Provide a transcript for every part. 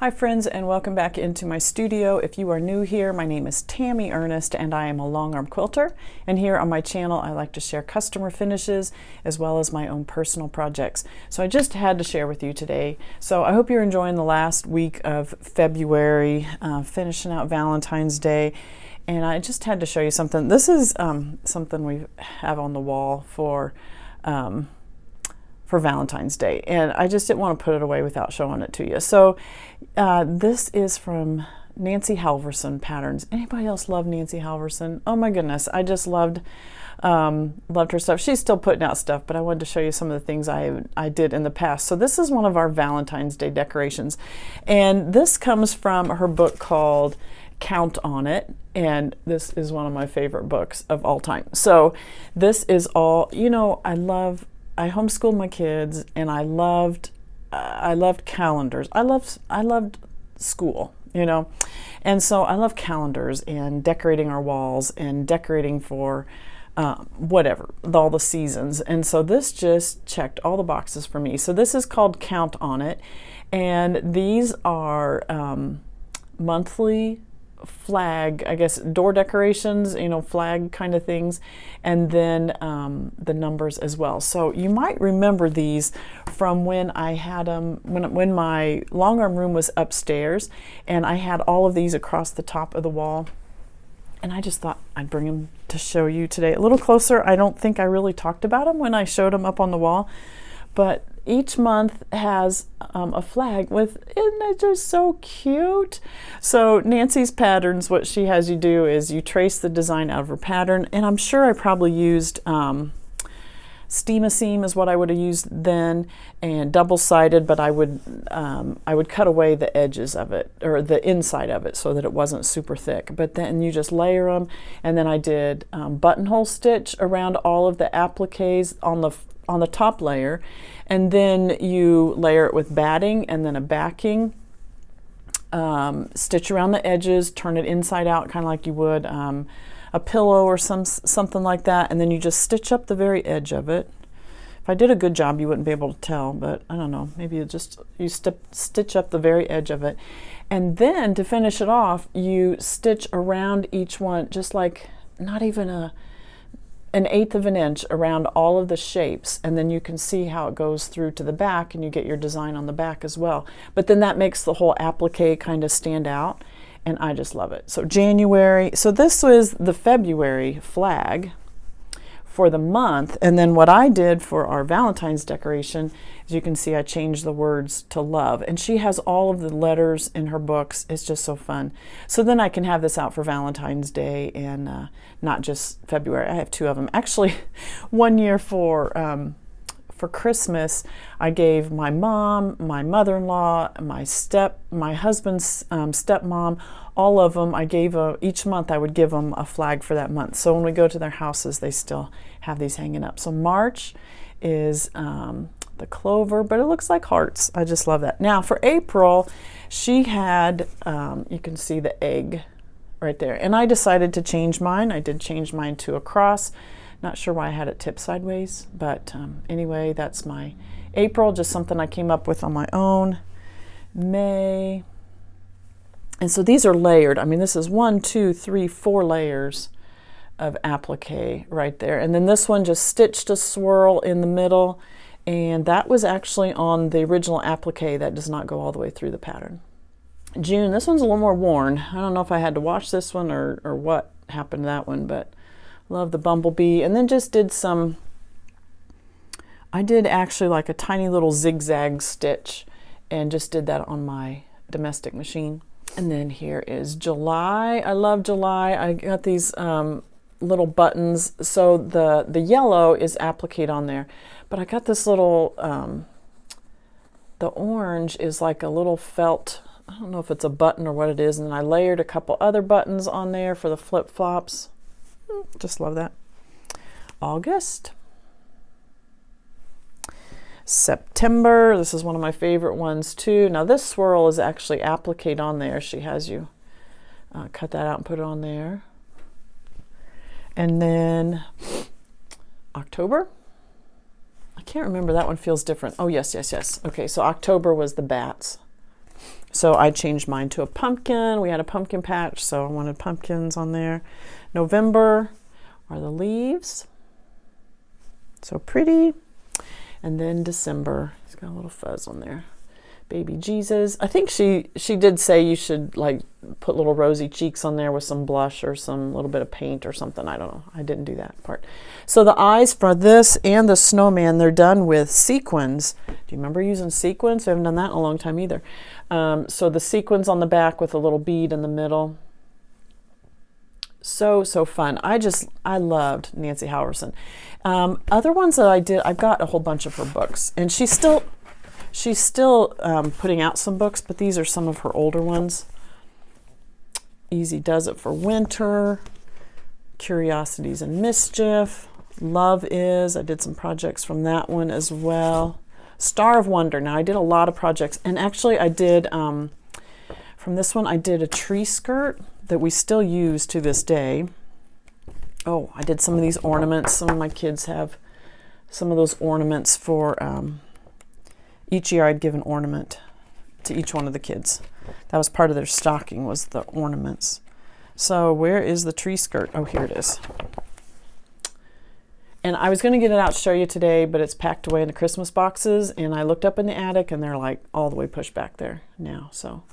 Hi friends, and welcome back into my studio. If you are new here, my name is Tammy Ernest and I am a longarm quilter, and here on my channel I like to share customer finishes as well as my own personal projects. So I just had to share with you today. So I hope you're enjoying the last week of February, finishing out Valentine's Day, and I just had to show you something. This is something we have on the wall for Valentine's Day, and I just didn't want to put it away without showing it to you. So this is from Nancy Halverson Patterns. Anybody else love Nancy Halverson? Oh my goodness, I just loved her stuff. She's still putting out stuff, but I wanted to show you some of the things I did in the past. So this is one of our Valentine's Day decorations, and this comes from her book called Count on It, and this is one of my favorite books of all time. So this is all, you know, I homeschooled my kids, and I loved calendars. I loved school, you know, and so I love calendars and decorating our walls and decorating for whatever, all the seasons. And so this just checked all the boxes for me. So this is called Count on It, and these are monthly flag, I guess, door decorations, you know, flag kind of things, and then the numbers as well. So you might remember these from when I had them, when my longarm room was upstairs, and I had all of these across the top of the wall, and I just thought I'd bring them to show you today a little closer. I don't think I really talked about them when I showed them up on the wall, but each month has a flag with, isn't it just so cute? So Nancy's Patterns, what she has you do is you trace the design out of her pattern, and I'm sure I probably used Steam-A-Seam is what I would have used then, and double-sided, but I would cut away the edges of it, or the inside of it, so that it wasn't super thick. But then you just layer them, and then I did buttonhole stitch around all of the appliques on the top layer, and then you layer it with batting and then a backing, stitch around the edges, turn it inside out kind of like you would a pillow or something like that, and then you just stitch up the very edge of it. If I did a good job you wouldn't be able to tell, but I don't know, maybe you stitch up the very edge of it, and then to finish it off you stitch around each one, just like not even an eighth of an inch around all of the shapes, and then you can see how it goes through to the back, and you get your design on the back as well. But then that makes the whole applique kind of stand out, and I just love it. So January, so this was the February flag for the month, and then what I did for our Valentine's decoration, as you can see, I changed the words to love, and she has all of the letters in her books. It's just so fun. So then I can have this out for Valentine's Day, and not just February. I have two of them. Actually, one year for Christmas, I gave my mom, my mother-in-law, my husband's stepmom, all of them, I gave each month I would give them a flag for that month. So when we go to their houses, they still have these hanging up. So March is the clover, but it looks like hearts. I just love that. Now for April, she had, you can see the egg right there. And I decided to change mine. I did change mine to a cross. Not sure why I had it tipped sideways, but anyway, that's my April, just something I came up with on my own. May, and so these are layered. I mean, this is 1, 2, 3, 4 layers of applique right there. And then this one just stitched a swirl in the middle, and that was actually on the original applique. That does not go all the way through the pattern. June, this one's a little more worn. I don't know if I had to wash this one or what happened to that one, but love the bumblebee. And then just did I did actually like a tiny little zigzag stitch, and just did that on my domestic machine. And then here is July. I love July. I got these little buttons. So the yellow is appliqued on there, but I got this little, the orange is like a little felt, I don't know if it's a button or what it is, and then I layered a couple other buttons on there for the flip-flops. Just love that. August. September, this is one of my favorite ones too. Now this swirl is actually appliqued on there. She has you cut that out and put it on there. And then October. I can't remember, that one feels different. Oh yes, yes, yes. Okay, so October was the bats. So I changed mine to a pumpkin. We had a pumpkin patch, so I wanted pumpkins on there. November are the leaves. So pretty. And then December, he's got a little fuzz on there. Baby Jesus. I think she did say you should like put little rosy cheeks on there with some blush or some little bit of paint or something. I don't know. I didn't do that part. So the eyes for this and the snowman, they're done with sequins. Do you remember using sequins? I haven't done that in a long time either. So the sequins on the back with a little bead in the middle. So fun. I loved Nancy Howerson. Other ones that I did, I've got a whole bunch of her books, and she's still putting out some books, but these are some of her older ones. Easy Does It for Winter, Curiosities and Mischief, Love Is. I did some projects from that one as well. Star of Wonder. Now I did a lot of projects, and actually I did from this one I did a tree skirt that we still use to this day. Oh, I did some of these ornaments. Some of my kids have some of those ornaments for each year. I'd give an ornament to each one of the kids. That was part of their stocking, was the ornaments. So where is the tree skirt? Oh, here it is. And I was going to get it out to show you today, but it's packed away in the Christmas boxes, and I looked up in the attic and they're like all the way pushed back there now. So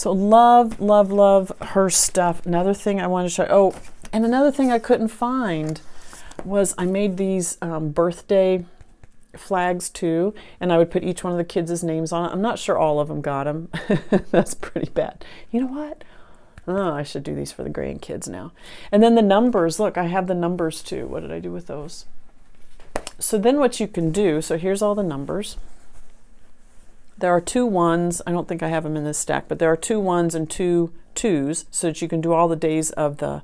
love, love, love her stuff. Another thing I wanted to show, oh, and another thing I couldn't find was I made these birthday flags too, and I would put each one of the kids' names on it. I'm not sure all of them got them. That's pretty bad. You know what? Oh, I should do these for the grandkids now. And then the numbers, look, I have the numbers too. What did I do with those? So then what you can do, so here's all the numbers. There are 2 1s. I don't think I have them in this stack, but there are 2 1s and 2 2s, so that you can do all the days of the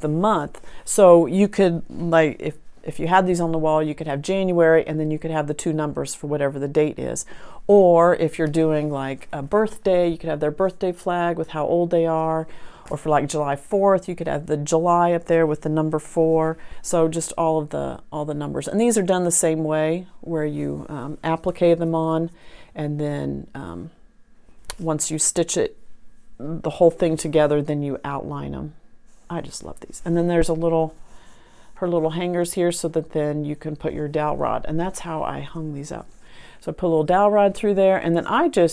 month. So you could, like, if you had these on the wall, you could have January, and then you could have the 2 numbers for whatever the date is. Or if you're doing like a birthday, you could have their birthday flag with how old they are. Or for like July 4th, you could have the July up there with the number 4. So just all the numbers. And these are done the same way, where you applique them on, and then once you stitch it, the whole thing together, then you outline them. I just love these. And then there's her little hangers here, so that then you can put your dowel rod, and that's how I hung these up. So I put a little dowel rod through there, and then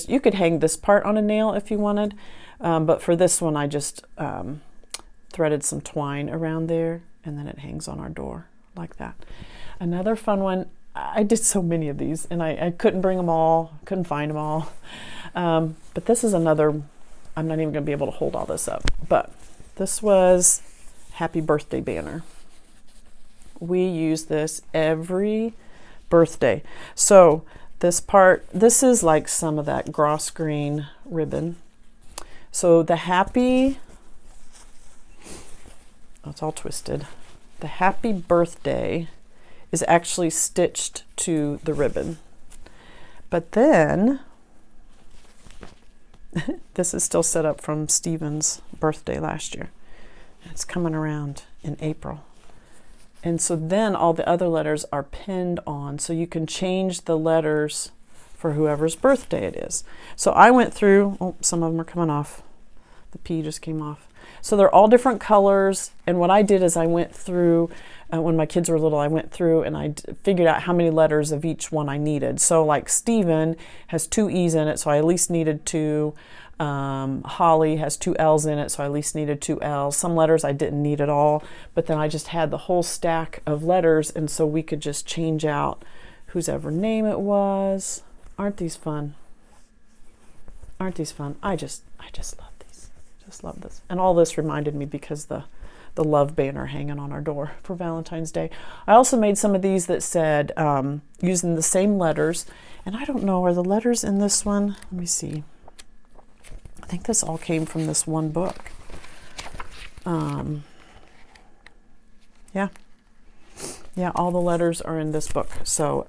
you could hang this part on a nail if you wanted, but for this one I just threaded some twine around there, and then it hangs on our door like that. Another fun one, I did so many of these, and I couldn't bring them all, couldn't find them all, but this is another, I'm not even going to be able to hold all this up, but this was Happy Birthday banner. We use this every birthday. So this is like some of that gross green ribbon. So the happy, oh, it's all twisted. The Happy Birthday is actually stitched to the ribbon. But then, this is still set up from Stephen's birthday last year. It's coming around in April. And so then all the other letters are pinned on, so you can change the letters for whoever's birthday it is. So I went through, oh, some of them are coming off. The P just came off. So they're all different colors, and what I did is I went through, when my kids were little, I went through and I figured out how many letters of each one I needed. So like Stephen has 2 E's in it, so I at least needed 2. Holly has 2 L's in it, so I at least needed 2 L's. Some letters I didn't need at all, but then I just had the whole stack of letters, and so we could just change out whose ever name it was. Aren't these fun? Aren't these fun? I just love these. Just love this. And all this reminded me because the love banner hanging on our door for Valentine's Day. I also made some of these that said, using the same letters, and I don't know, are the letters in this one? Let me see. I think this all came from this one book. Yeah. Yeah, all the letters are in this book, so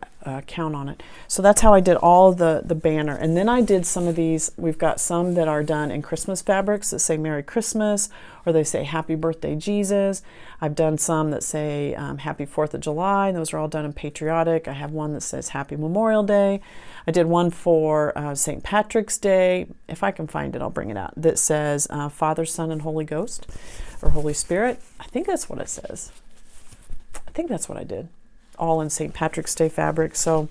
count on it. So that's how I did all the banner. And then I did some of these. We've got some that are done in Christmas fabrics that say Merry Christmas, or they say Happy Birthday Jesus. I've done some that say Happy 4th of July, and those are all done in patriotic. I have one that says Happy Memorial Day. I did one for St. Patrick's Day. If I can find it, I'll bring it out. That says Father, Son, and Holy Ghost, or Holy Spirit. I think that's what it says. I think that's what I did, all in St. Patrick's Day fabric. So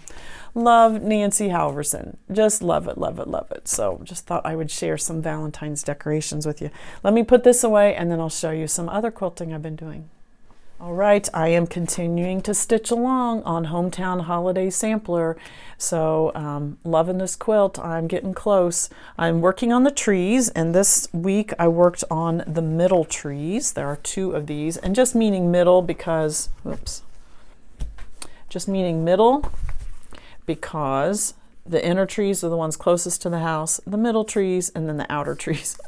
love Nancy Halverson. Just love it, love it, love it. So just thought I would share some Valentine's decorations with you. Let me put this away and then I'll show you some other quilting I've been doing. All right, I am continuing to stitch along on Hometown Holiday Sampler. So loving this quilt. I'm getting close. I'm working on the trees, and this week I worked on the middle trees. There are 2 of these, and just meaning middle because, oops, just meaning middle because the inner trees are the ones closest to the house, the middle trees, and then the outer trees.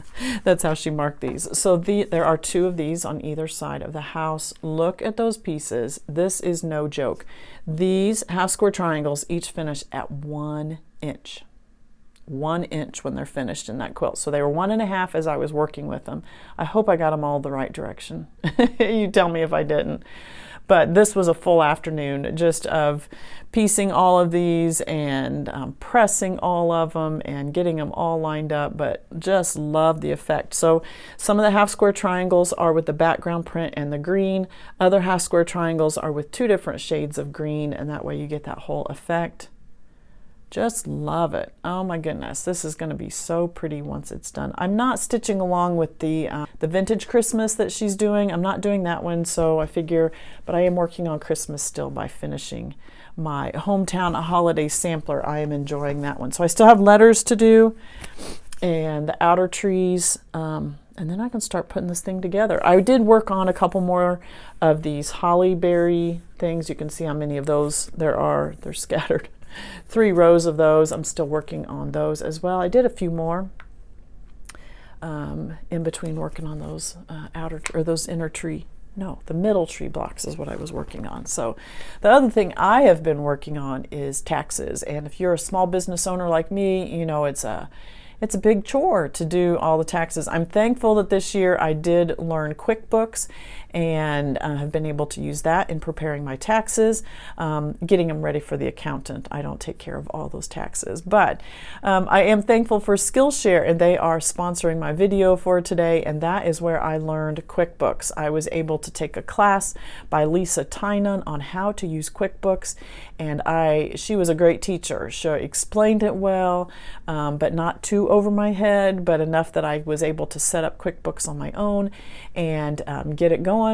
That's how she marked these. So there are 2 of these on either side of the house. Look at those pieces. This is no joke. These half square triangles each finish at 1 inch. 1 inch when they're finished in that quilt. So they were 1.5 as I was working with them. I hope I got them all the right direction. You tell me if I didn't. But this was a full afternoon just of piecing all of these and pressing all of them and getting them all lined up, but just love the effect. So some of the half square triangles are with the background print and the green. Other half square triangles are with 2 different shades of green, and that way you get that whole effect. Just love it. Oh my goodness, this is going to be so pretty once it's done. I'm not stitching along with the vintage Christmas that she's doing. I'm not doing that one, so I figure, but I am working on Christmas still by finishing my Hometown Holiday Sampler. I am enjoying that one. So I still have letters to do and the outer trees, and then I can start putting this thing together. I did work on a couple more of these holly berry things. You can see how many of those there are. They're scattered. 3 rows of those. I'm still working on those as well. I did a few more in between working on those those inner tree. No, the middle tree blocks is what I was working on. So the other thing I have been working on is taxes. And if you're a small business owner like me, you know it's a big chore to do all the taxes. I'm thankful that this year I did learn QuickBooks and have been able to use that in preparing my taxes, getting them ready for the accountant. I don't take care of all those taxes, but I am thankful for Skillshare, and they are sponsoring my video for today, and that is where I learned QuickBooks. I was able to take a class by Lisa Tynan on how to use QuickBooks, and she was a great teacher. She explained it well, but not too over my head, but enough that I was able to set up QuickBooks on my own and get it going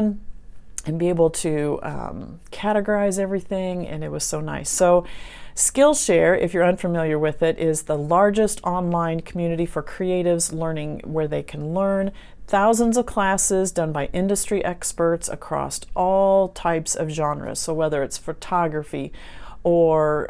and be able to categorize everything, and it was so nice. So Skillshare, if you're unfamiliar with it, is the largest online community for creatives learning, where they can learn thousands of classes done by industry experts across all types of genres. So whether it's photography or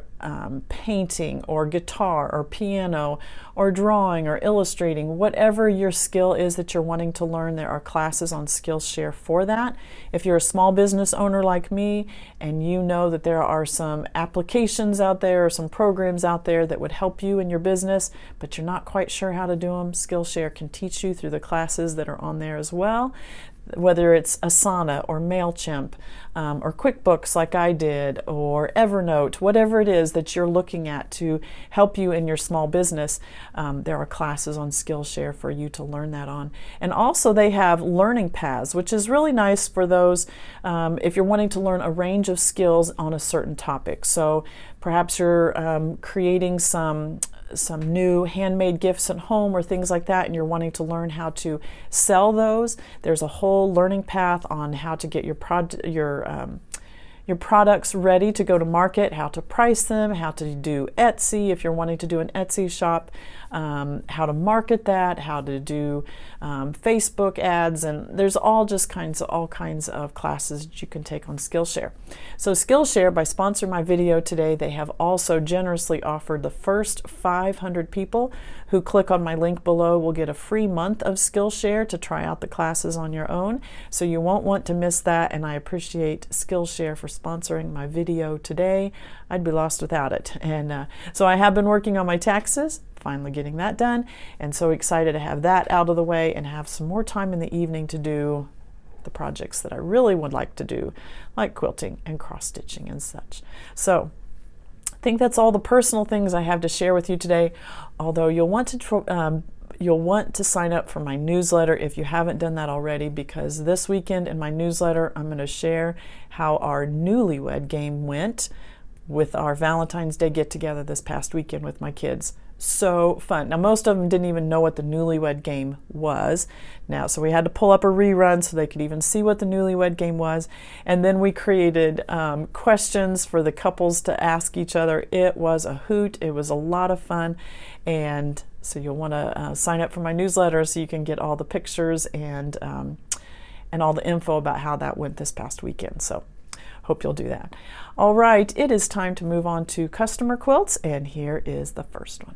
painting or guitar or piano or drawing or illustrating, whatever your skill is that you're wanting to learn, there are classes on Skillshare for that. If you're a small business owner like me and you know that there are some applications out there or some programs out there that would help you in your business, but you're not quite sure how to do them, Skillshare can teach you through the classes that are on there as well. Whether it's Asana or MailChimp or QuickBooks like I did, or Evernote, whatever it is that you're looking at to help you in your small business, there are classes on Skillshare for you to learn that on. And also they have learning paths, which is really nice for those if you're wanting to learn a range of skills on a certain topic. So perhaps you're creating some new handmade gifts at home or things like that, and you're wanting to learn how to sell those. There's a whole learning path on how to get your products ready to go to market, how to price them, how to do Etsy if you're wanting to do an Etsy shop, how to market that, how to do Facebook ads, and there's all kinds of classes that you can take on Skillshare. So Skillshare, by sponsoring my video today, they have also generously offered the first 500 people who click on my link below will get a free month of Skillshare to try out the classes on your own. So you won't want to miss that, and I appreciate Skillshare for sponsoring my video today. I'd be lost without it. And so I have been working on my taxes, finally getting that done, and so excited to have that out of the way and have some more time in the evening to do the projects that I really would like to do, like quilting and cross-stitching and such. So I think that's all the personal things I have to share with you today, although you'll want to sign up for my newsletter if you haven't done that already, because this weekend in my newsletter I'm going to share how our newlywed game went with our Valentine's Day get-together this past weekend with my kids. So fun. Now, most of them didn't even know what the newlywed game was. Now, so we had to pull up a rerun so they could even see what the newlywed game was. And then we created questions for the couples to ask each other. It was a hoot. It was a lot of fun. And so you'll want to sign up for my newsletter so you can get all the pictures and all the info about how that went this past weekend. So hope you'll do that. All right, it is time to move on to customer quilts, and here is the first one.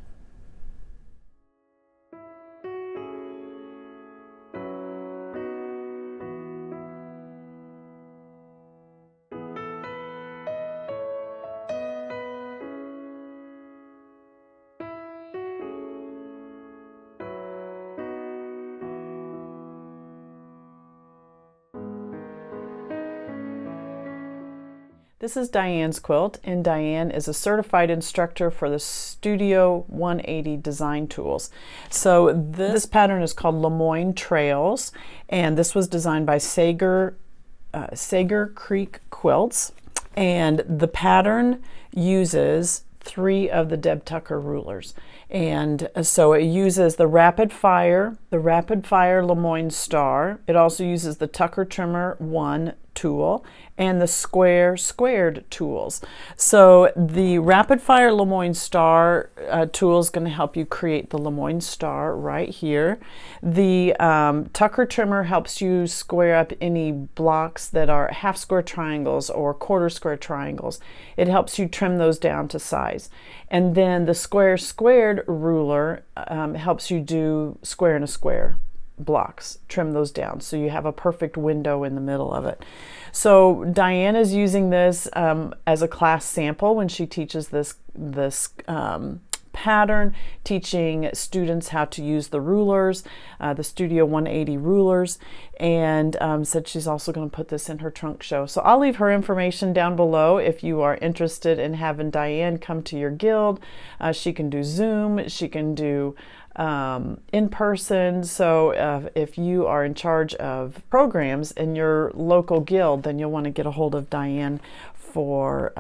This is Diane's quilt, and Diane is a certified instructor for the Studio 180 design tools. So this pattern is called Lemoyne Trails, and this was designed by Sager Creek Quilts. And the pattern uses 3 of the Deb Tucker rulers. And so it uses the Rapid Fire Lemoyne Star. It also uses the Tucker Trimmer 1 tool and the squared tools. So the Rapid Fire Lemoyne Star tool is going to help you create the Lemoyne Star right here. The Tucker Trimmer helps you square up any blocks that are half square triangles or quarter square triangles. It helps you trim those down to size. And then the squared ruler helps you do square and a square blocks, trim those down so you have a perfect window in the middle of it. So Diane is using this as a class sample when she teaches this pattern, teaching students how to use the rulers, the Studio 180 rulers, and said she's also going to put this in her trunk show. So I'll leave her information down below if you are interested in having Diane come to your guild. She can do Zoom, she can do in person. So if you are in charge of programs in your local guild, then you'll want to get a hold of Diane for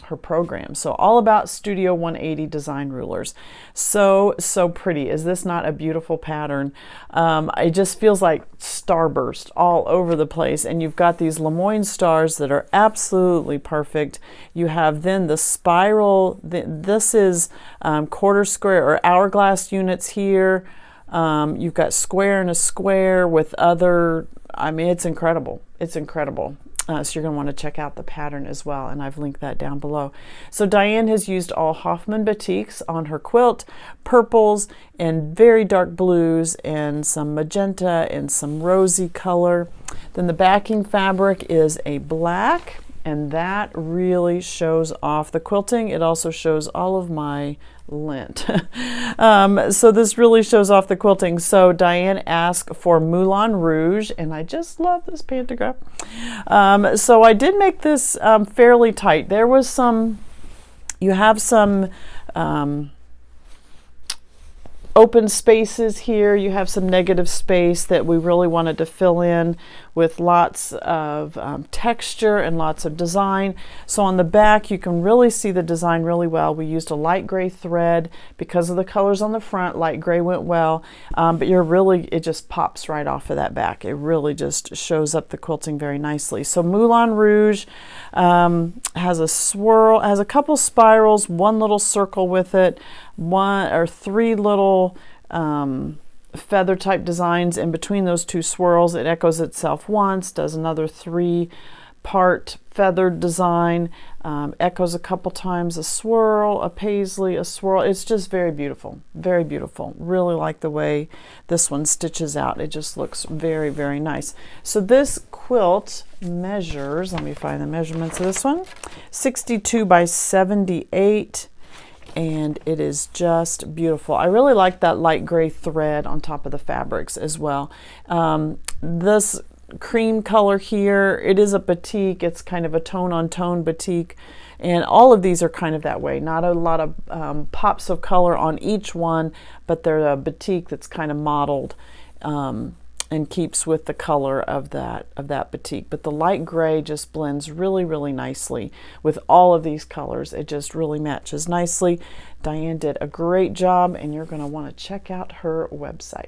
her program. So all about Studio 180 design rulers. So pretty. Is this not a beautiful pattern? It just feels like starburst all over the place, and you've got these Lemoyne stars that are absolutely perfect. You have then the spiral, this is quarter square or hourglass units here. You've got square and a square with other, I mean, it's incredible. It's incredible. So you're going to want to check out the pattern as well, and I've linked that down below. So Diane has used all Hoffman Batiks on her quilt, purples and very dark blues and some magenta and some rosy color. Then the backing fabric is a black, and that really shows off the quilting. It also shows all of my lint. So this really shows off the quilting. So Diane asked for Moulin Rouge, and I just love this pantograph. So I did make this fairly tight. There was some, you have some open spaces here. You have some negative space that we really wanted to fill in with lots of texture and lots of design. So on the back you can really see the design really well. We used a light gray thread because of the colors on the front. Light gray went well, but it just pops right off of that back. It really just shows up the quilting very nicely. So Moulin Rouge has a swirl, has a couple spirals, one little circle with it, 1 or 3 little feather type designs in between those 2 swirls. It echoes itself once, does another 3 part feathered design, echoes a couple times, a swirl, a paisley, a swirl. It's just very beautiful, very beautiful. Really like the way this one stitches out. It just looks very, very nice. So this quilt measures, let me find the measurements of this one, 62 by 78. And it is just beautiful. I really like that light gray thread on top of the fabrics as well. This cream color here, it is a batik. It's kind of a tone-on-tone batik, and all of these are kind of that way. Not a lot of pops of color on each one, but they're a batik that's kind of modeled and keeps with the color of that batik. But the light gray just blends really, really nicely with all of these colors. It just really matches nicely. Diane did a great job, and you're going to want to check out her website.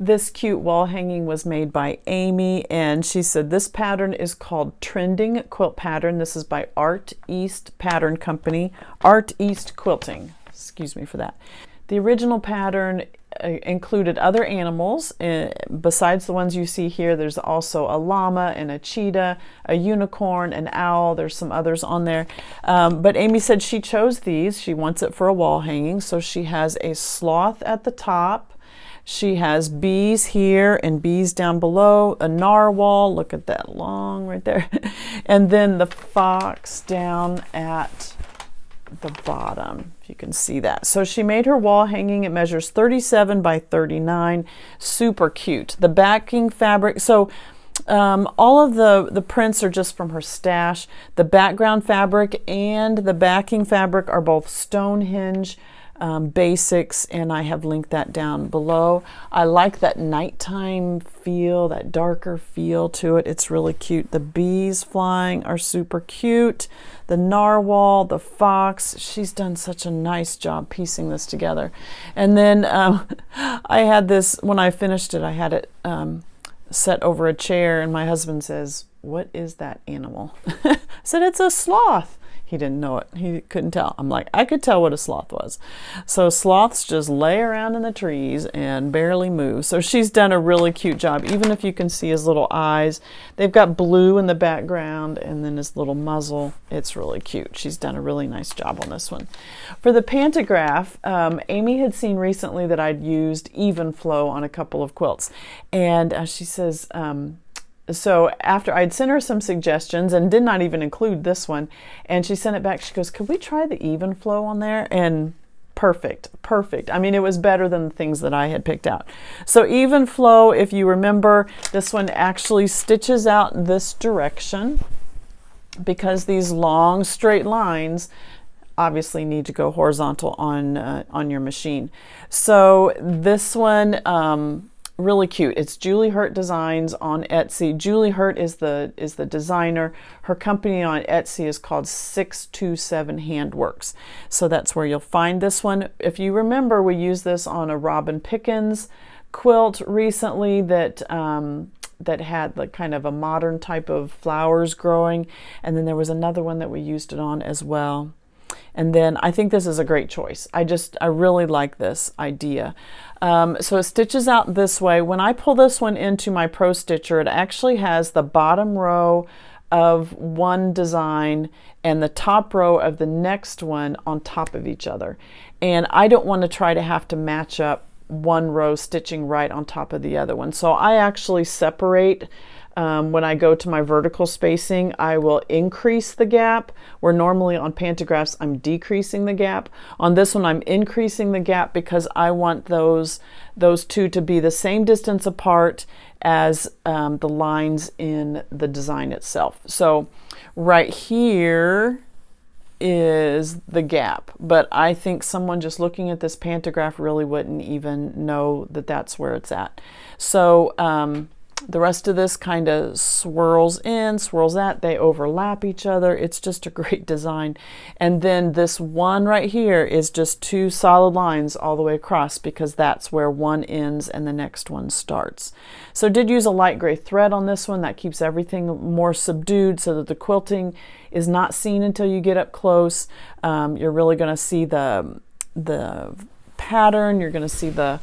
This cute wall hanging was made by Amy, and she said this pattern is called Trending Quilt Pattern. This is by Art East Pattern Company, Art East Quilting. Excuse me for that. The original pattern included other animals. Besides the ones you see here, there's also a llama and a cheetah, a unicorn, an owl. There's some others on there. But Amy said she chose these. She wants it for a wall hanging. So she has a sloth at the top. She has bees here and bees down below, a narwhal, look at that long right there, and then the fox down at the bottom, if you can see that. So she made her wall hanging. It measures 37 by 39, super cute. The backing fabric, so all of the prints are just from her stash. The background fabric and the backing fabric are both Stonehenge basics, and I have linked that down below. I like that nighttime feel, that darker feel to it. It's really cute. The bees flying are super cute. The narwhal, the fox, she's done such a nice job piecing this together. And then I had this, when I finished it, I had it set over a chair, and my husband says, "What is that animal?" I said, "It's a sloth." He didn't know it. He couldn't tell. I'm like, I could tell what a sloth was. So sloths just lay around in the trees and barely move. So she's done a really cute job. Even if you can see his little eyes, they've got blue in the background and then his little muzzle. It's really cute. She's done a really nice job on this one. For the pantograph, Amy had seen recently that I'd used even flow on a couple of quilts. And she says, so after I'd sent her some suggestions and did not even include this one, and she sent it back, she goes, "Could we try the even flow on there?" And perfect, perfect. I mean, it was better than the things that I had picked out. So even flow, if you remember, this one actually stitches out this direction because these long straight lines obviously need to go horizontal on your machine. So this one, really cute. It's Julie Hurt Designs on Etsy. Julie Hurt is the designer. Her company on Etsy is called 627 Handworks. So that's where you'll find this one. If you remember, we used this on a Robin Pickens quilt recently that had like kind of a modern type of flowers growing. And then there was another one that we used it on as well. And then I think this is a great choice. I really like this idea. So it stitches out this way. When I pull this one into my Pro Stitcher, it actually has the bottom row of one design and the top row of the next one on top of each other. And I don't want to try to have to match up one row stitching right on top of the other one. So I actually separate. When I go to my vertical spacing, I will increase the gap, where normally on pantographs I'm decreasing the gap. On this one I'm increasing the gap because I want those two to be the same distance apart as the lines in the design itself. So right here is the gap, but I think someone just looking at this pantograph really wouldn't even know that that's where it's at. So The rest of this kind of swirls in, swirls out. They overlap each other. It's just a great design. And then this one right here is just two solid lines all the way across, because that's where one ends and the next one starts. So I did use a light gray thread on this one. That keeps everything more subdued so that the quilting is not seen until you get up close. You're really going to see the pattern, you're going to see the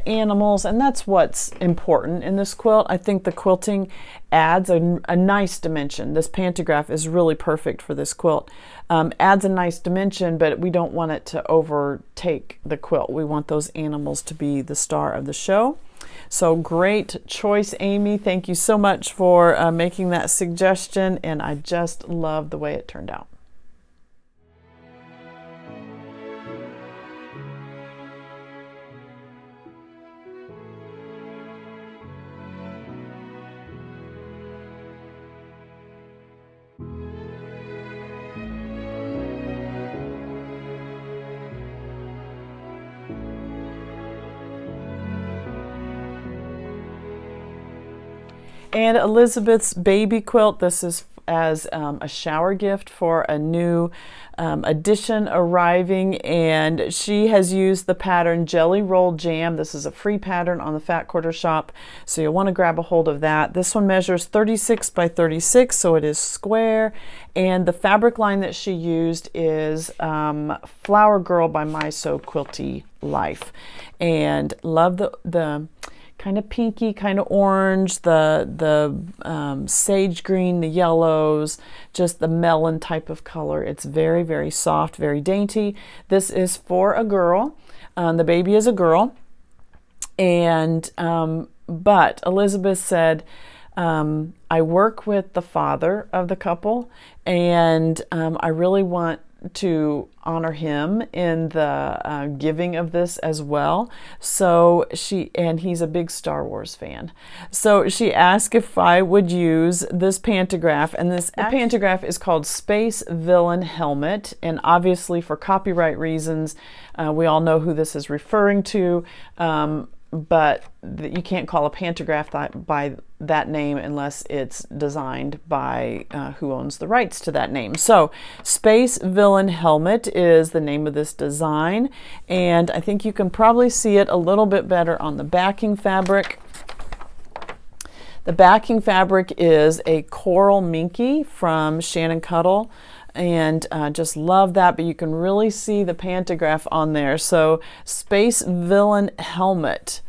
animals, and that's what's important in this quilt. I think the quilting adds a nice dimension. This pantograph is really perfect for this quilt. Adds a nice dimension, but we don't want it to overtake the quilt. We want those animals to be the star of the show. So great choice, Amy. Thank you so much for making that suggestion, and I just love the way it turned out. And Elizabeth's baby quilt, this is as a shower gift for a new addition arriving, and she has used the pattern Jelly Roll Jam. This is a free pattern on the Fat Quarter Shop, so you'll want to grab a hold of that. This one measures 36 by 36, so it is square, and the fabric line that she used is Flower Girl by My So Quilty Life. And love the kind of pinky, kind of orange, the sage green, the yellows, just the melon type of color. It's very, very soft, very dainty. This is for a girl. The baby is a girl. And, but Elizabeth said, I work with the father of the couple, and I really want to honor him in the giving of this as well. So and he's a big Star Wars fan. So she asked if I would use this pantograph, and the pantograph is called Space Villain Helmet, and obviously for copyright reasons, we all know who this is referring to, but you can't call a pantograph by that name unless it's designed by who owns the rights to that name. So Space Villain Helmet is the name of this design, and I think you can probably see it a little bit better on the backing fabric. The backing fabric is a coral minky from Shannon Cuddle, and just love that, but you can really see the pantograph on there. So Space Villain Helmet.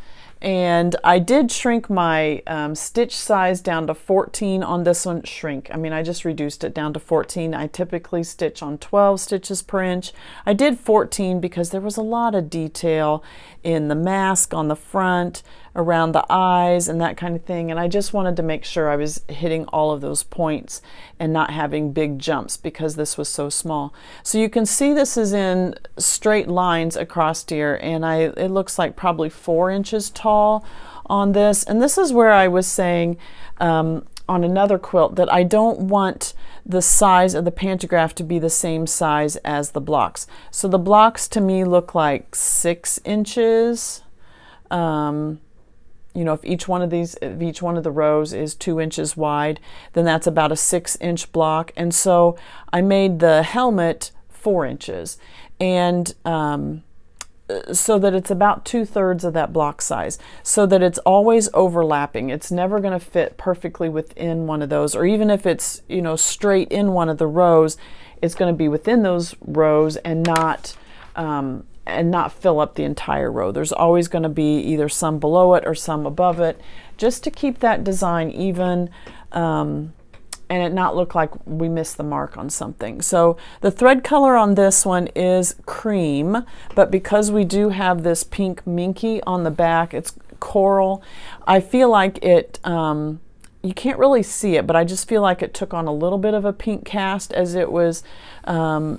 And I did shrink my stitch size down to 14 on this one. I mean, I just reduced it down to 14. I typically stitch on 12 stitches per inch. I did 14 because there was a lot of detail in the mask on the front, around the eyes and that kind of thing, and I just wanted to make sure I was hitting all of those points and not having big jumps because this was so small. So you can see this is in straight lines across here, and it looks like probably 4 inches tall on this. And this is where I was saying on another quilt that I don't want the size of the pantograph to be the same size as the blocks. So the blocks to me look like 6 inches. You know, if each one of the rows is 2 inches wide, then that's about a 6-inch block. And so I made the helmet 4 inches, and so that it's about 2/3 of that block size, so that it's always overlapping. It's never going to fit perfectly within one of those, or even if it's, you know, straight in one of the rows, it's going to be within those rows and not fill up the entire row. There's always going to be either some below it or some above it, just to keep that design even and it not look like we missed the mark on something. So the thread color on this one is cream, but because we do have this pink minky on the back, it's coral. I feel like it, you can't really see it, but I just feel like it took on a little bit of a pink cast as it was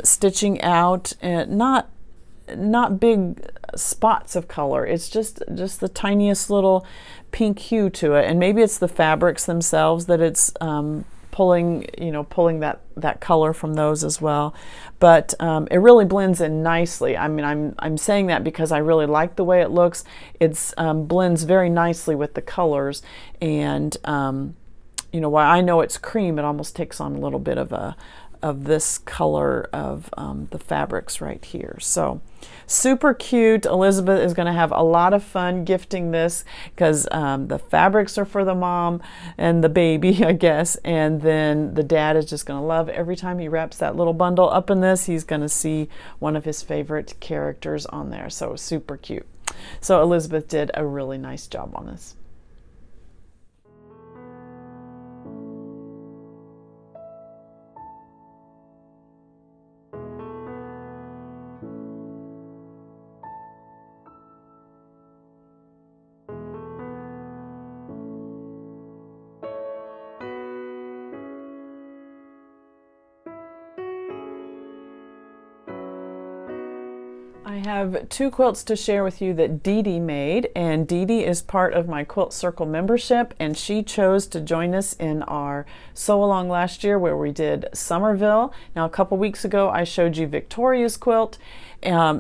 stitching out, and not big spots of color. It's just the tiniest little pink hue to it, and maybe it's the fabrics themselves that it's pulling, pulling that color from those as well. But it really blends in nicely. I mean, I'm saying that because I really like the way it looks. It's blends very nicely with the colors, and while I know it's cream, it almost takes on a little bit of this color of the fabrics right here. So super cute. Elizabeth is going to have a lot of fun gifting this because the fabrics are for the mom and the baby, I guess, and then the dad is just going to love every time he wraps that little bundle up in this. He's going to see one of his favorite characters on there. So super cute. So Elizabeth did a really nice job on this. I have two quilts to share with you that Dee Dee made, and Dee Dee is part of my Quilt Circle membership, and she chose to join us in our sew along last year where we did Somerville. Now a couple weeks ago I showed you Victoria's quilt,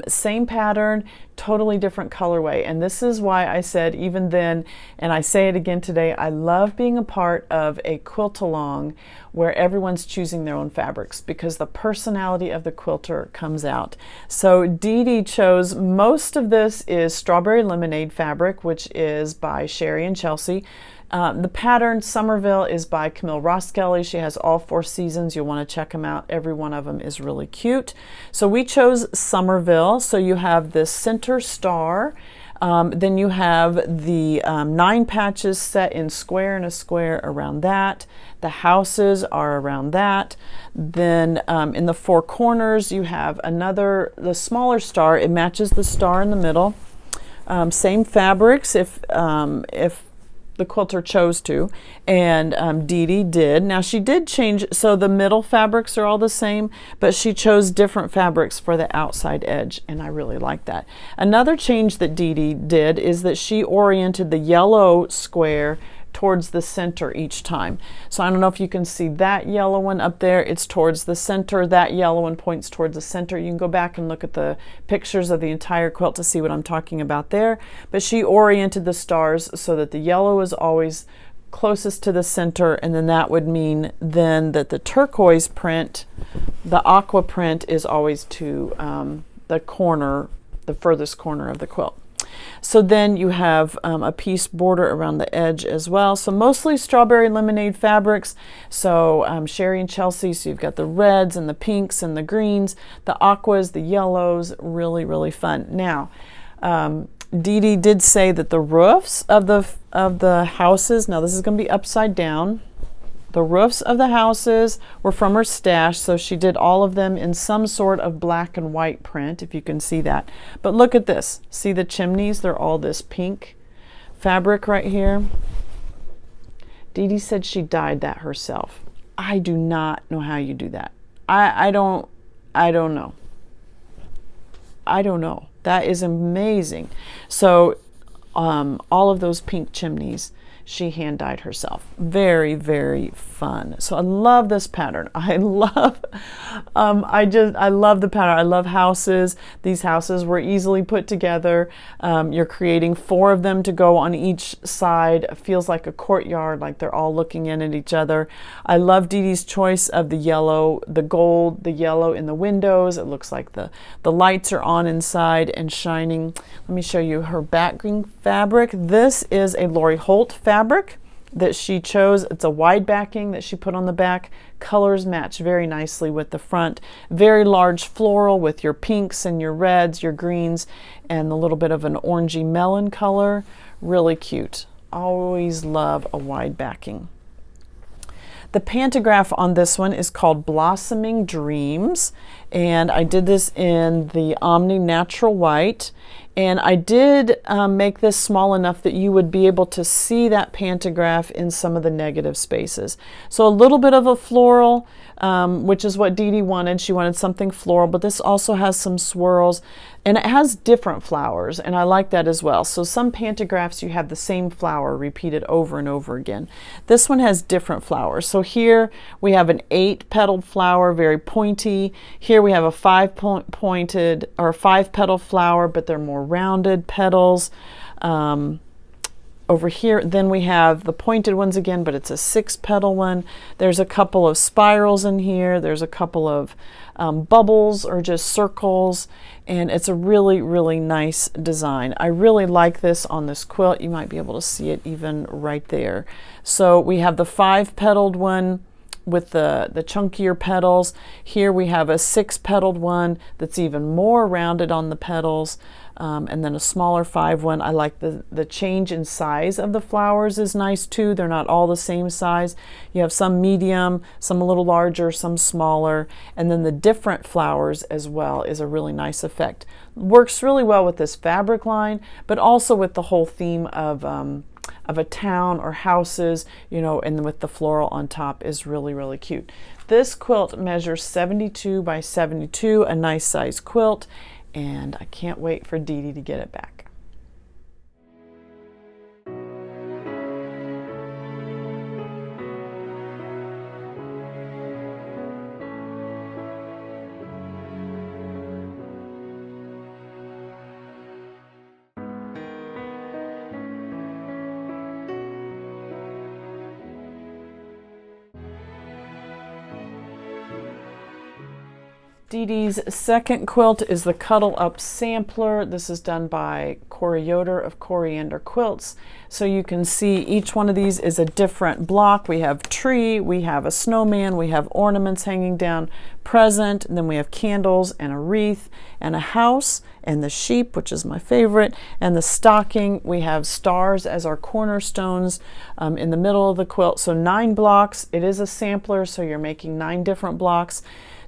same pattern, totally different colorway, and this is why I said even then, and I say it again today, I love being a part of a quilt along where everyone's choosing their own fabrics because the personality of the quilter comes out. So Dee Dee chose, most of this is Strawberry Lemonade fabric, which is by Sherry and Chelsea. The pattern Somerville is by Camille Roskelley. She has all 4 seasons. You'll want to check them out. Every one of them is really cute. So we chose Somerville. So you have this center star. Then you have the 9 patches set in square and a square around that. The houses are around that. Then in the 4 corners you have the smaller star. It matches the star in the middle. Same fabrics if the quilter chose to, and Dee Dee did. Now she did change, so the middle fabrics are all the same, but she chose different fabrics for the outside edge, and I really like that. Another change that Dee Dee did is that she oriented the yellow square towards the center each time. So I don't know if you can see that yellow one up there. It's towards the center. That yellow one points towards the center. You can go back and look at the pictures of the entire quilt to see what I'm talking about there. But she oriented the stars so that the yellow is always closest to the center, and then that would mean then that the turquoise print, the aqua print, is always to the corner, the furthest corner of the quilt. So then you have a piece border around the edge as well. So mostly Strawberry Lemonade fabrics. So Sherry and Chelsea, so you've got the reds and the pinks and the greens, the aquas, the yellows, really, really fun. Now, Dee Dee did say that the roofs of the houses, now this is going to be upside down, the roofs of the houses were from her stash, so she did all of them in some sort of black and white print, if you can see that. But look at this. See the chimneys? They're all this pink fabric right here. Dee Dee said she dyed that herself. I do not know how you do that. I don't know. I don't know. That is amazing. So all of those pink chimneys she hand dyed herself. Very, very fun. So I love this pattern. I love the pattern. I love houses. These houses were easily put together. You're creating 4 of them to go on each side. It feels like a courtyard, like they're all looking in at each other. I love Dee Dee's choice of the yellow, the gold, the yellow in the windows. It looks like the lights are on inside and shining. Let me show you her background fabric. This is a Lori Holt fabric that she chose. It's a wide backing that she put on the back. Colors match very nicely with the front. Very large floral with your pinks and your reds, your greens, and a little bit of an orangey melon color. Really cute. Always love a wide backing. The pantograph on this one is called Blossoming Dreams, and I did this in the Omni Natural White, And I did make this small enough that you would be able to see that pantograph in some of the negative spaces. So a little bit of a floral, which is what Dee Dee wanted. She wanted something floral, but this also has some swirls, and it has different flowers, and I like that as well. So some pantographs you have the same flower repeated over and over again. This one has different flowers. So here we have an 8-petaled flower, very pointy. Here we have a 5-pointed or 5-petal flower, but they're more rounded petals. Over here, then we have the pointed ones again, but it's a 6-petal one. There's a couple of spirals in here. There's a couple of bubbles or just circles, and it's a really, really nice design. I really like this on this quilt. You might be able to see it even right there. So we have the 5-petaled one with the chunkier petals. Here we have a 6-petaled one that's even more rounded on the petals. And then a smaller 5 one. I like the change in size of the flowers is nice too. They're not all the same size. You have some medium, some a little larger, some smaller, and then the different flowers as well is a really nice effect. Works really well with this fabric line, but also with the whole theme of a town or houses, you know, and with the floral on top is really, really cute. This quilt measures 72 by 72, a nice size quilt. And I can't wait for Dee Dee to get it back. Dee Dee's second quilt is the Cuddle Up Sampler. This is done by Corey Yoder of Coriander Quilts. So you can see each one of these is a different block. We have tree, we have a snowman, we have ornaments hanging down, present, and then we have candles and a wreath and a house and the sheep, which is my favorite, and the stocking. We have stars as our cornerstones in the middle of the quilt. So 9 blocks. It is a sampler, so you're making 9 different blocks.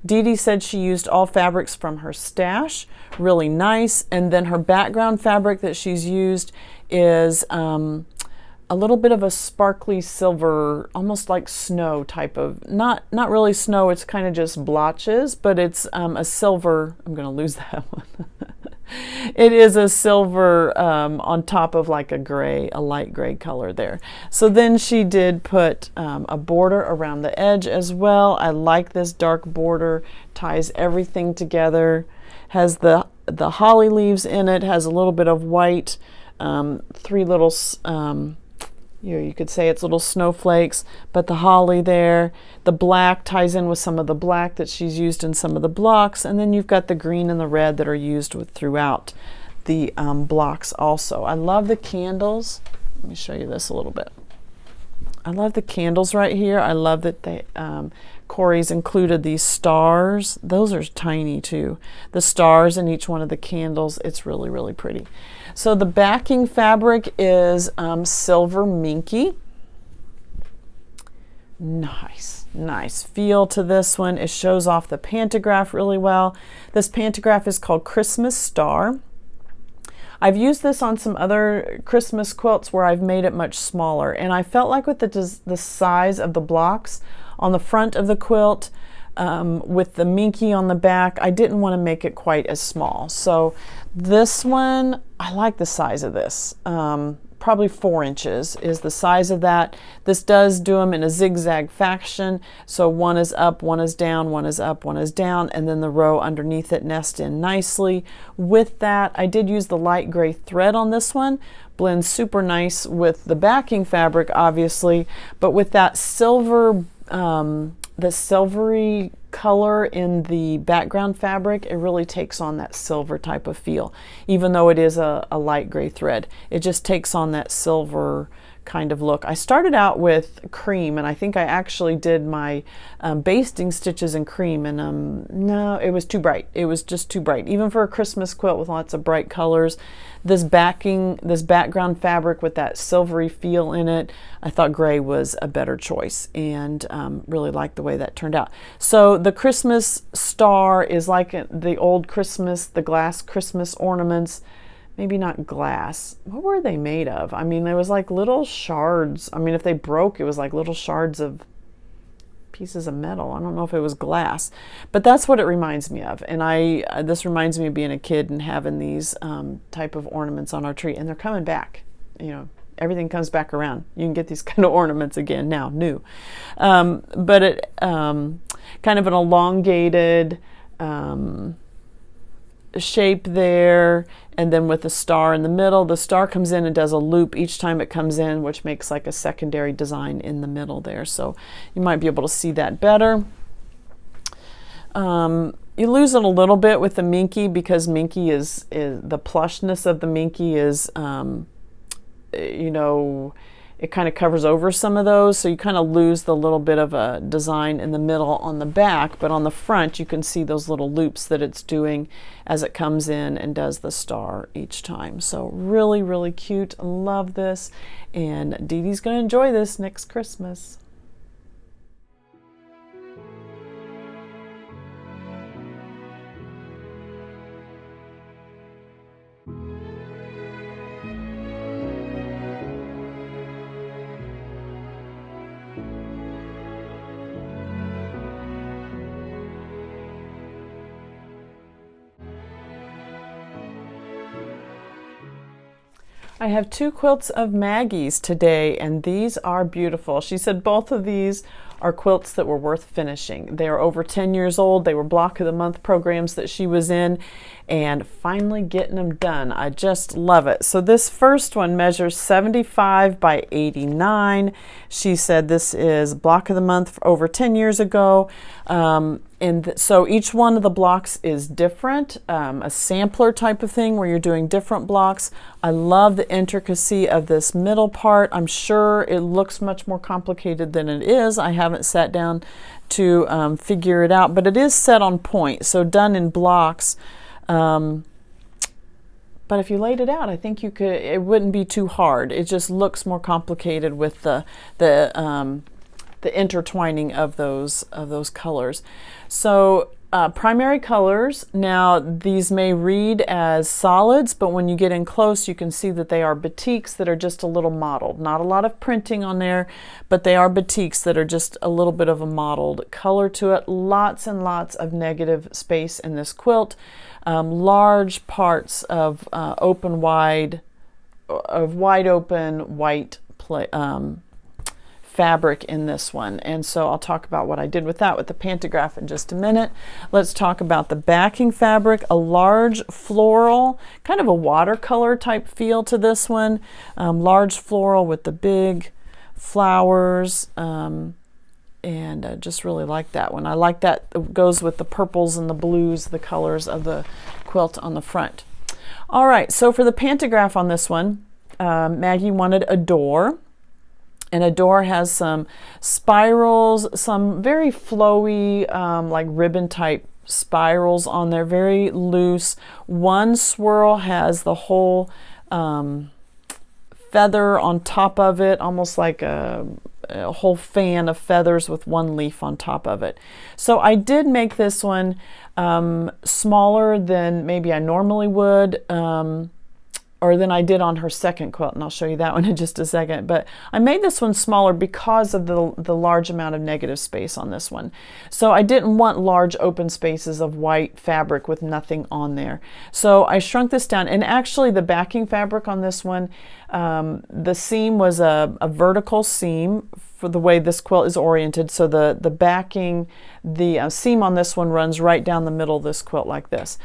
Dee Dee said she used all fabrics from her stash, really nice. And then her background fabric that she's used is a little bit of a sparkly silver, almost like snow type of, not really snow, it's kind of just blotches, but it's a silver, I'm going to lose that one. It is a silver on top of like a gray, a light gray color there. So then she did put a border around the edge as well. I like this dark border, ties everything together, has the holly leaves in it, has a little bit of white, 3 little you could say it's little snowflakes, but the holly there, the black ties in with some of the black that she's used in some of the blocks, and then you've got the green and the red that are used throughout the blocks also. I love the candles. Let me show you this a little bit. I love the candles right here. I love that Corey's included these stars. Those are tiny too. The stars in each one of the candles. It's really, really pretty. So the backing fabric is silver minky. Nice feel to this one. It shows off the pantograph really well. This pantograph is called Christmas Star. I've used this on some other Christmas quilts where I've made it much smaller, and I felt like with the size of the blocks on the front of the quilt, with the minky on the back, I didn't want to make it quite as small. So this one, I like the size of this. Probably 4 inches is the size of that. This does do them in a zigzag fashion. So one is up, one is down, one is up, one is down, and then the row underneath it nest in nicely. With that, I did use the light gray thread on this one. Blends super nice with the backing fabric, obviously, but with that silver, the silvery color in the background fabric, it really takes on that silver type of feel. Even though it is a light gray thread, it just takes on that silver kind of look. I started out with cream, and I think I actually did my basting stitches in cream, and no, it was too bright. It was just too bright. Even for a Christmas quilt with lots of bright colors, this background fabric with that silvery feel in it, I thought gray was a better choice, and really liked the way that turned out. So the Christmas star is like the old Christmas, the glass Christmas ornaments. maybe not glass. What were they made of? I mean, there was like little shards. I mean, if they broke, it was like little shards of pieces of metal. I don't know if it was glass, but that's what it reminds me of. And this reminds me of being a kid and having these type of ornaments on our tree, and they're coming back. You know, everything comes back around. You can get these kind of ornaments again now, new. But it kind of an elongated shape there, and then with the star in the middle. The star comes in and does a loop each time it comes in, which makes like a secondary design in the middle there. So you might be able to see that better. You lose it a little bit with the Minky, because Minky is the plushness of the Minky is, you know, it kind of covers over some of those, so you kind of lose the little bit of a design in the middle on the back, but on the front you can see those little loops that it's doing as it comes in and does the star each time. So really, really cute. Love this, and Dee Dee's going to enjoy this next Christmas. I have 2 quilts of Maggie's today, and these are beautiful. She said both of these are quilts that were worth finishing. They are over 10 years old. They were block of the month programs that she was in, and finally getting them done. I just love it. So this first one measures 75 by 89. She said this is block of the month over 10 years ago. So each one of the blocks is different, a sampler type of thing where you're doing different blocks. I love the intricacy of this middle part. I'm sure it looks much more complicated than it is. I haven't sat down to figure it out, but it is set on point, so done in blocks. But if you laid it out, I think you could. It wouldn't be too hard. It just looks more complicated with the intertwining of those colors. So primary colors. Now these may read as solids, but when you get in close, you can see that they are batiks that are just a little mottled. Not a lot of printing on there, but they are batiks that are just a little bit of a mottled color to it. Lots and lots of negative space in this quilt. Large parts of wide open white fabric in this one, and so I'll talk about what I did with that with the Pantograph in just a minute. Let's talk about the backing fabric. A large floral, kind of a watercolor type feel to this one. Large floral with the big flowers, and I just really like that one. I like that it goes with the purples and the blues, the colors of the quilt on the front. All right, so for the Pantograph on this one, Maggie wanted a door. And a door has some spirals, some very flowy, like ribbon type spirals on there, very loose. One swirl has the whole feather on top of it, almost like a whole fan of feathers with one leaf on top of it. So I did make this one smaller than maybe I normally would, or than I did on her second quilt, and I'll show you that one in just a second. But I made this one smaller because of the large amount of negative space on this one. So I didn't want large open spaces of white fabric with nothing on there. So I shrunk this down, and actually the backing fabric on this one, the seam was a vertical seam for the way this quilt is oriented. So the backing, the seam on this one runs right down the middle of this quilt like this.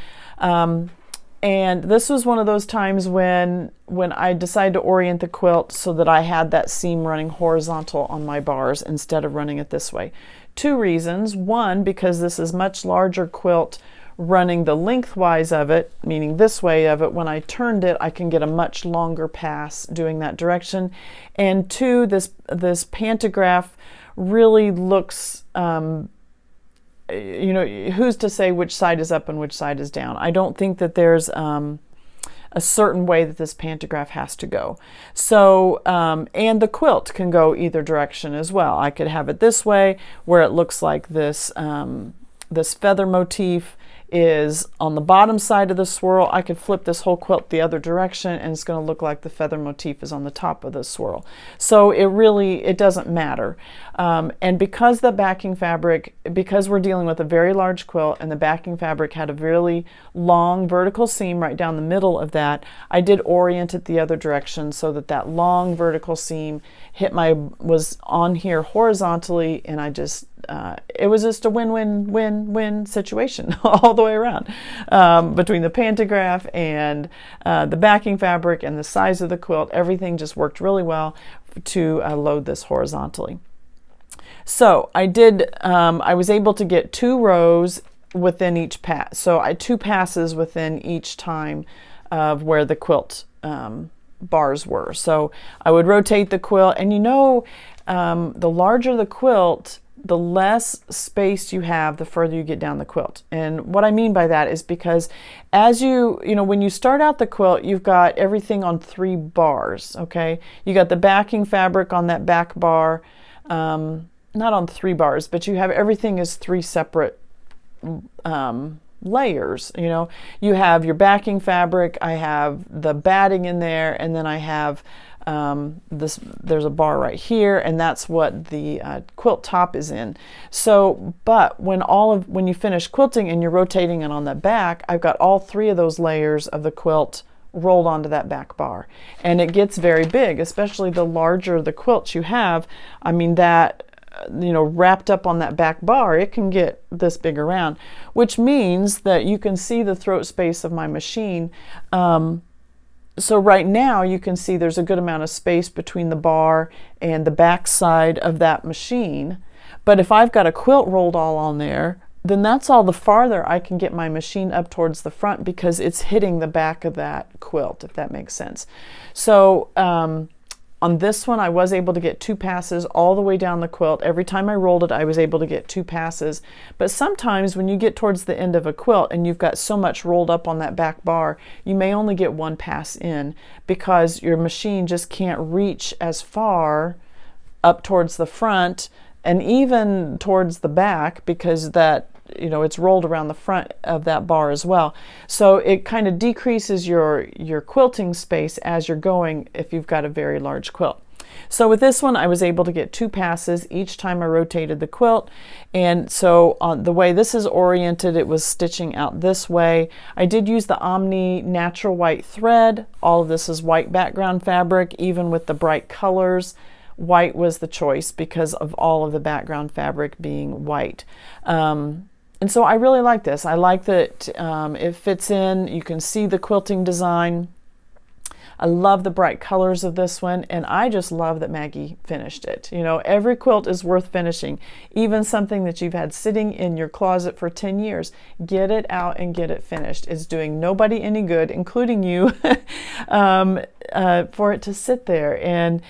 And this was one of those times when I decided to orient the quilt so that I had that seam running horizontal on my bars instead of running it this way. 2 reasons. One, because this is much larger quilt running the lengthwise of it, meaning this way of it. When I turned it, I can get a much longer pass doing that direction. And 2, this Pantograph really looks, you know, who's to say which side is up and which side is down? I don't think that there's a certain way that this Pantograph has to go. So, and the quilt can go either direction as well. I could have it this way, where it looks like this, this feather motif, is on the bottom side of the swirl. I could flip this whole quilt the other direction and it's going to look like the feather motif is on the top of the swirl. So it doesn't matter. And because the backing fabric, because we're dealing with a very large quilt and the backing fabric had a really long vertical seam right down the middle of that, I did orient it the other direction so that that long vertical seam was on here horizontally, and I just it was just a win-win-win-win situation all the way around, between the pantograph and the backing fabric and the size of the quilt. Everything just worked really well to load this horizontally. So I was able to get 2 rows within each pass. So I 2 passes within each time of where the quilt bars were. So I would rotate the quilt, and the larger the quilt, the less space you have the further you get down the quilt. And what I mean by that is because as when you start out the quilt, you've got everything on 3 bars, okay? You got the backing fabric on that back bar, not on 3 bars, but you have everything as 3 separate layers. You have your backing fabric, I have the batting in there, and then I have there's a bar right here, and that's what the quilt top is in. So, but when you finish quilting and you're rotating it on the back, I've got all 3 of those layers of the quilt rolled onto that back bar, and it gets very big, especially the larger the quilt you have. I mean, that wrapped up on that back bar, it can get this big around, which means that you can see the throat space of my machine. So right now you can see there's a good amount of space between the bar and the back side of that machine. But if I've got a quilt rolled all on there, then that's all the farther I can get my machine up towards the front, because it's hitting the back of that quilt, if that makes sense. So on this one, I was able to get 2 passes all the way down the quilt. Every time I rolled it, I was able to get 2 passes. But sometimes when you get towards the end of a quilt and you've got so much rolled up on that back bar, you may only get 1 pass in, because your machine just can't reach as far up towards the front and even towards the back, because that it's rolled around the front of that bar as well. So it kind of decreases your quilting space as you're going if you've got a very large quilt. So with this one, I was able to get 2 passes each time I rotated the quilt. And so on the way this is oriented, it was stitching out this way. I did use the Omni natural white thread. All of this is white background fabric, even with the bright colors. White was the choice because of all of the background fabric being white. And so I really like this. I like that it fits in. You can see the quilting design. I love the bright colors of this one, and I just love that Maggie finished it. Every quilt is worth finishing, even something that you've had sitting in your closet for 10 years. Get it out and get it finished. It's doing nobody any good, including you, for it to sit there. And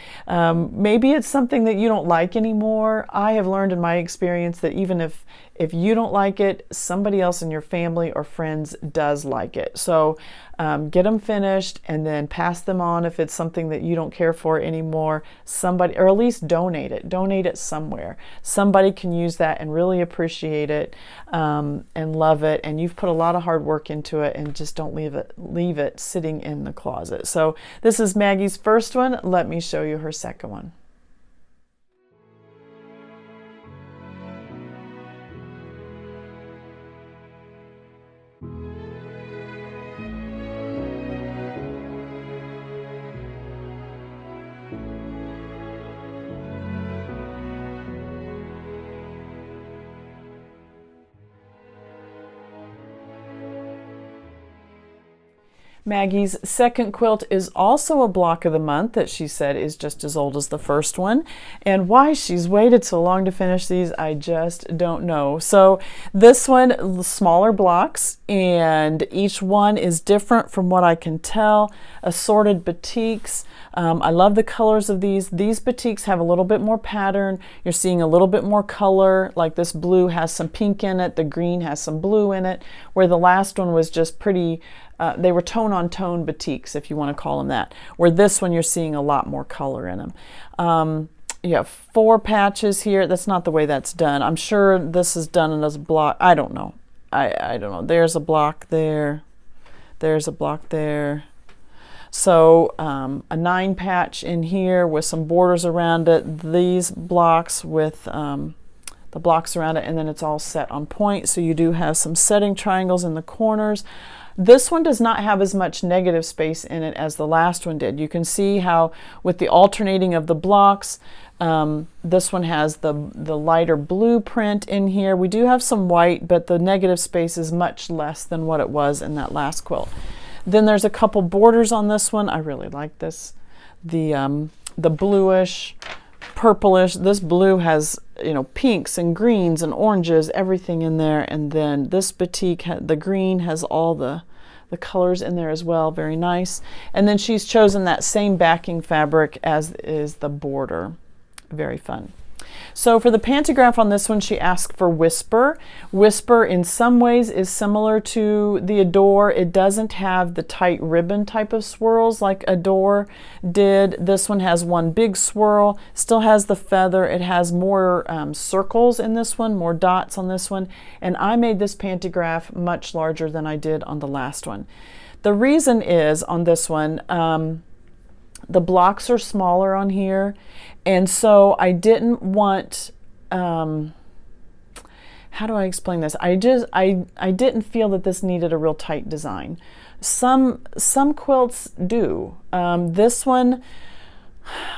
maybe it's something that you don't like anymore. I have learned in my experience that even if you don't like it, somebody else in your family or friends does like it. So get them finished and then pass them on if it's something that you don't care for anymore. Somebody, or at least donate it. Donate it somewhere. Somebody can use that and really appreciate it and love it. And you've put a lot of hard work into it, and just don't leave it sitting in the closet. So this is Maggie's first one. Let me show you her second one. Maggie's second quilt is also a block of the month that she said is just as old as the first one. And why she's waited so long to finish these, I just don't know. So this one, smaller blocks, and each one is different from what I can tell. Assorted Batiks. I love the colors of these. These Batiks have a little bit more pattern. You're seeing a little bit more color, like this blue has some pink in it, the green has some blue in it, where the last one was just pretty, they were tone-on-tone Batiks, if you want to call them that, where this one you're seeing a lot more color in them. You have 4 patches here. That's not the way that's done. I'm sure this is done in a block. I don't know. I don't know, there's a block there, there's a block there. So a 9 patch in here with some borders around it, these blocks with the blocks around it, and then it's all set on point. So you do have some setting triangles in the corners. This one does not have as much negative space in it as the last one did. You can see how with the alternating of the blocks, this one has the lighter blue print in here. We do have some white, but the negative space is much less than what it was in that last quilt. Then there's a couple borders on this one. I really like this. The bluish, purplish. This blue has, you know, pinks and greens and oranges, everything in there. And then this batik, the green has all the colors in there as well. Very nice. And then she's chosen that same backing fabric as is the border. Very fun. So for the pantograph on this one, she asked for Whisper. Whisper in some ways is similar to the Adore. It doesn't have the tight ribbon type of swirls like Adore did. This one has one big swirl, still has the feather. It has more circles in this one, more dots on this one. And I made this pantograph much larger than I did on the last one. The reason is on this one, the blocks are smaller on here, and so I didn't want, how do I explain this? I didn't feel that this needed a real tight design. Some quilts do. This one,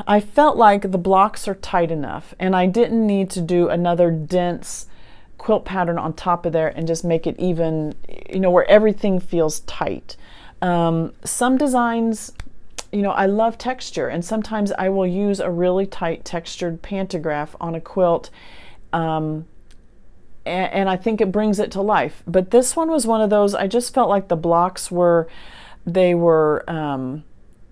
I felt like the blocks are tight enough, and I didn't need to do another dense quilt pattern on top of there and just make it even, you know, where everything feels tight. Some designs, you know, I love texture, and sometimes I will use a really tight textured pantograph on a quilt, and I think it brings it to life. But this one was one of those, I just felt like the blocks were, the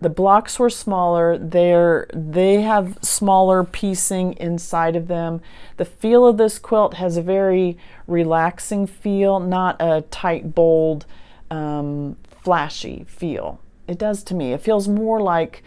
blocks were smaller. They have smaller piecing inside of them. The feel of this quilt has a very relaxing feel, not a tight, bold, flashy feel. It does to me. It feels more like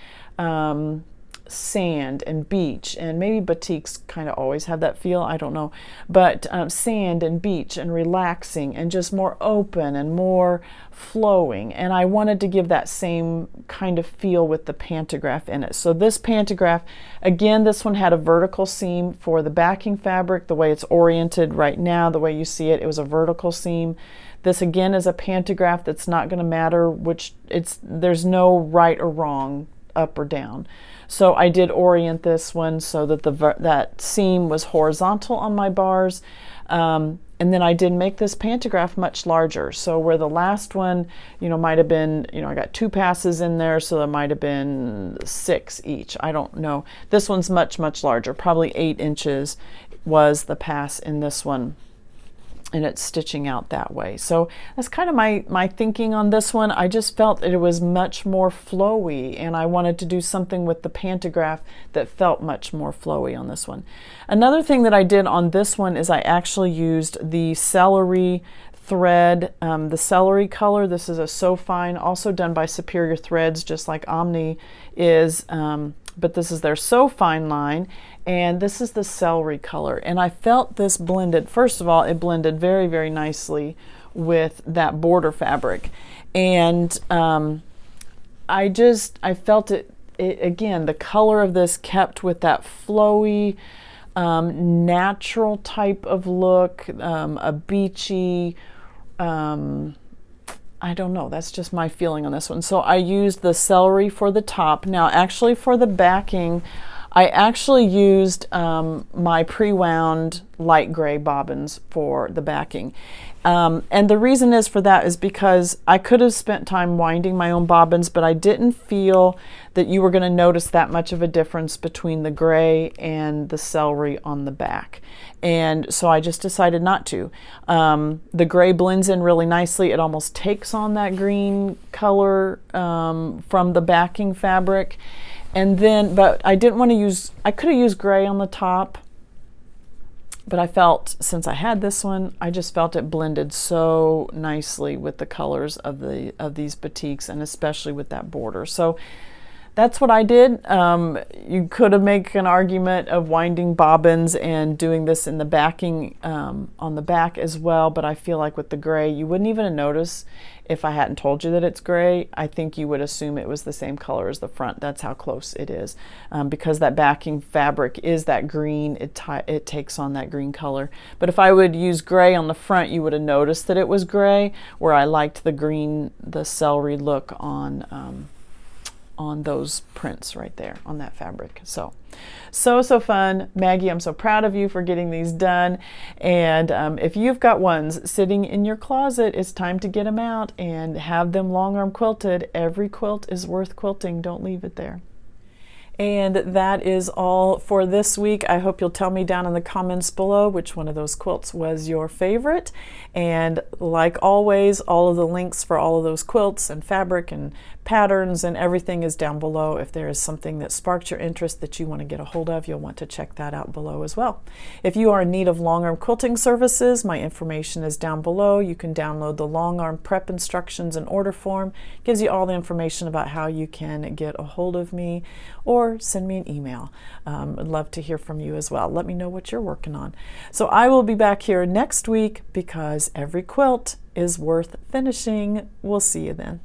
sand and beach, and maybe batiks kind of always have that feel, I don't know, but sand and beach and relaxing and just more open and more flowing, and I wanted to give that same kind of feel with the pantograph in it. So this pantograph, again, this one had a vertical seam for the backing fabric. The way it's oriented right now, the way you see it, it was a vertical seam. This again is a pantograph that's not going to matter which, there's no right or wrong, up or down. So I did orient this one so that that seam was horizontal on my bars. And then I did make this pantograph much larger. So where the last one, you know, might have been, you know, I got 2 passes in there, so there might have been 6 each. I don't know. This one's much, much larger. Probably 8 inches was the pass in this one, and it's stitching out that way. So that's kind of my thinking on this one. I just felt that it was much more flowy, and I wanted to do something with the pantograph that felt much more flowy on this one. Another thing that I did on this one is I actually used the celery thread, the celery color. This is a So Fine, also done by Superior Threads, just like Omni is, but this is their So Fine line, and this is the celery color. And I felt this blended, first of all, it blended very, very nicely with that border fabric. And I felt it again, the color of this kept with that flowy, natural type of look, a beachy, I don't know, that's just my feeling on this one. So I used the celery for the top. Now actually for the backing, I actually used my pre-wound light gray bobbins for the backing. And the reason is for that is because I could have spent time winding my own bobbins, but I didn't feel that you were going to notice that much of a difference between the gray and the celery on the back. And so I just decided not to. The gray blends in really nicely. It almost takes on that green color from the backing fabric. And then, but I didn't want to use, I could have used gray on the top, but I felt, since I had this one, I just felt it blended so nicely with the colors of these batiks, and especially with that border. So that's what I did. You could have made an argument of winding bobbins and doing this in the backing on the back as well, but I feel like with the gray, you wouldn't even notice if I hadn't told you that it's gray. I think you would assume it was the same color as the front. That's how close it is. Because that backing fabric is that green, it takes on that green color. But if I would use gray on the front, you would have noticed that it was gray, where I liked the green, the celery look on those prints right there on that fabric. So fun. Maggie, I'm so proud of you for getting these done. And if you've got ones sitting in your closet, it's time to get them out and have them long arm quilted. Every quilt is worth quilting. Don't leave it there. And that is all for this week. I hope you'll tell me down in the comments below which one of those quilts was your favorite. And like always, all of the links for all of those quilts and fabric and patterns and everything is down below. If there is something that sparked your interest that you want to get a hold of, you'll want to check that out below as well. If you are in need of long arm quilting services, my information is down below. You can download the long arm prep instructions and order form. It gives you all the information about how you can get a hold of me, or send me an email. I'd love to hear from you as well. Let me know what you're working on. So I will be back here next week because every quilt is worth finishing. We'll see you then.